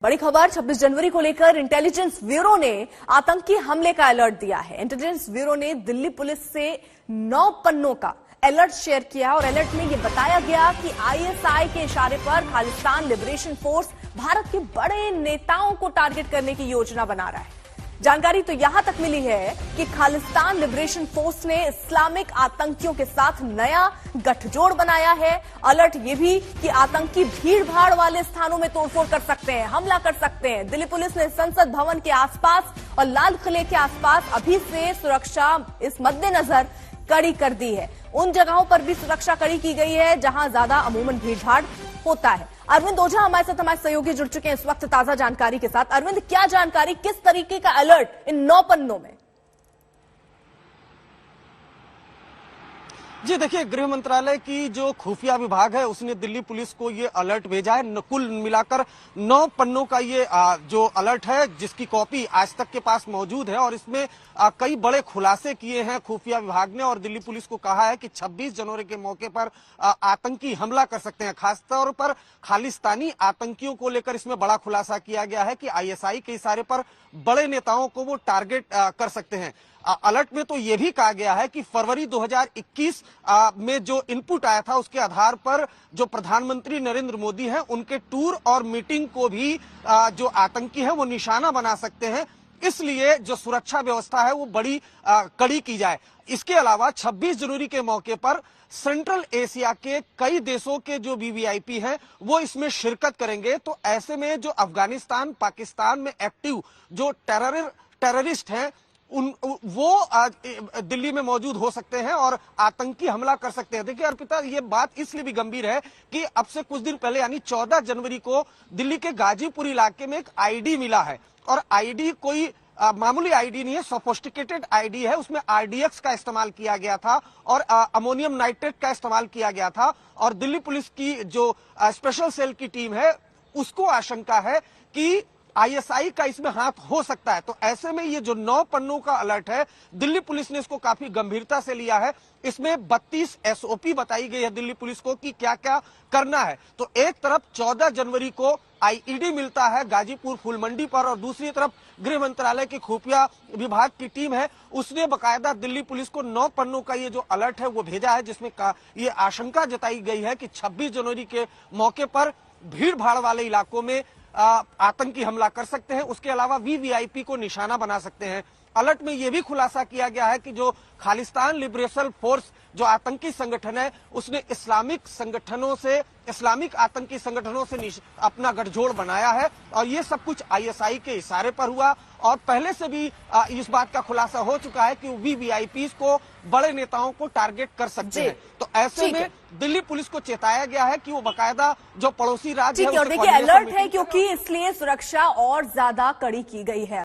बड़ी खबर 26 जनवरी को लेकर इंटेलिजेंस ब्यूरो ने आतंकी हमले का अलर्ट दिया है। इंटेलिजेंस ब्यूरो ने दिल्ली पुलिस से 9 पन्नों का अलर्ट शेयर किया और अलर्ट में यह बताया गया कि आईएसआई के इशारे पर खालिस्तान लिबरेशन फोर्स भारत के बड़े नेताओं को टारगेट करने की योजना बना रहा है। जानकारी तो यहां तक मिली है कि खालिस्तान लिबरेशन फोर्स ने इस्लामिक आतंकियों के साथ नया गठजोड़ बनाया है। अलर्ट ये भी कि आतंकी भीड़ भाड़ वाले स्थानों में तोड़फोड़ कर सकते हैं, हमला कर सकते हैं। दिल्ली पुलिस ने संसद भवन के आसपास और लाल किले के आसपास अभी से सुरक्षा इस मद्देनजर कड़ी कर दी है। उन जगहों पर भी सुरक्षा कड़ी की गई है जहां ज्यादा अमूमन भीड़ भाड़ होता है। अरविंद ओझा हमारे साथ हमारे सहयोगी जुड़ चुके हैं इस वक्त ताजा जानकारी के साथ। अरविंद, क्या जानकारी, किस तरीके का अलर्ट इन 9 पन्नों में? जी देखिए, गृह मंत्रालय की जो खुफिया विभाग है उसने दिल्ली पुलिस को ये अलर्ट भेजा है। कुल मिलाकर 9 पन्नों का ये जो अलर्ट है, जिसकी कॉपी आज तक के पास मौजूद है और इसमें कई बड़े खुलासे किए हैं खुफिया विभाग ने और दिल्ली पुलिस को कहा है कि 26 जनवरी के मौके पर आतंकी हमला कर सकते हैं। खासतौर पर खालिस्तानी आतंकियों को लेकर इसमें बड़ा खुलासा किया गया है कि आईएसआई के इशारे पर बड़े नेताओं को वो टारगेट कर सकते हैं। अलर्ट में तो यह भी कहा गया है कि फरवरी 2021 में जो इनपुट आया था उसके आधार पर जो प्रधानमंत्री नरेंद्र मोदी हैं उनके टूर और मीटिंग को भी जो आतंकी है वो निशाना बना सकते हैं। इसलिए जो सुरक्षा व्यवस्था है वो बड़ी कड़ी की जाए। इसके अलावा 26 जनवरी के मौके पर सेंट्रल एशिया के कई देशों के जो वीवीआईपी हैं वो इसमें शिरकत करेंगे। तो ऐसे में जो अफगानिस्तान, पाकिस्तान में एक्टिव जो टेररिस्ट हैं वो दिल्ली में मौजूद हो सकते हैं और आतंकी हमला कर सकते हैं। देखिए अर्पिता, ये बात इसलिए भी गंभीर है कि अब से कुछ दिन पहले यानी 14 जनवरी को दिल्ली के गाजीपुर इलाके में एक आईडी मिला है और आईडी कोई मामूली आईडी नहीं है, सोफिस्टिकेटेड आईडी है। उसमें आरडीएक्स का इस्तेमाल किया गया था और अमोनियम नाइट्रेट का इस्तेमाल किया गया था और दिल्ली पुलिस की जो स्पेशल सेल की टीम है उसको आशंका है कि आईएसआई का इसमें हाथ हो सकता है। तो ऐसे में ये जो 9 पन्नों का अलर्ट है, दिल्ली पुलिस ने इसको काफी गंभीरता से लिया है। इसमें 32 एसओपी बताई गई है दिल्ली पुलिस को कि क्या क्या करना है। तो एक तरफ 14 जनवरी को आईईडी मिलता है गाजीपुर फूल मंडी पर और दूसरी तरफ गृह मंत्रालय की खुफिया विभाग की टीम है, उसने बकायदा दिल्ली पुलिस को 9 पन्नों का ये जो अलर्ट है वो भेजा है, जिसमें ये आशंका जताई गई है कि 26 जनवरी के मौके पर भीड़ भाड़ वाले इलाकों में आतंकी हमला कर सकते हैं। उसके अलावा वीवीआईपी को निशाना बना सकते हैं। अलर्ट में यह भी खुलासा किया गया है कि जो खालिस्तान लिबरेशन फोर्स जो आतंकी संगठन है उसने इस्लामिक आतंकी संगठनों से अपना गठजोड़ बनाया है और ये सब कुछ आईएसआई के इशारे पर हुआ और पहले से भी इस बात का खुलासा हो चुका है कि वीवीआईपी को बड़े नेताओं को टारगेट कर सकते हैं। तो ऐसे में दिल्ली पुलिस को चेताया गया है कि वो बकायदा जो पड़ोसी राज्य है, देखिए अलर्ट है क्योंकि इसलिए सुरक्षा और ज्यादा कड़ी की गई है।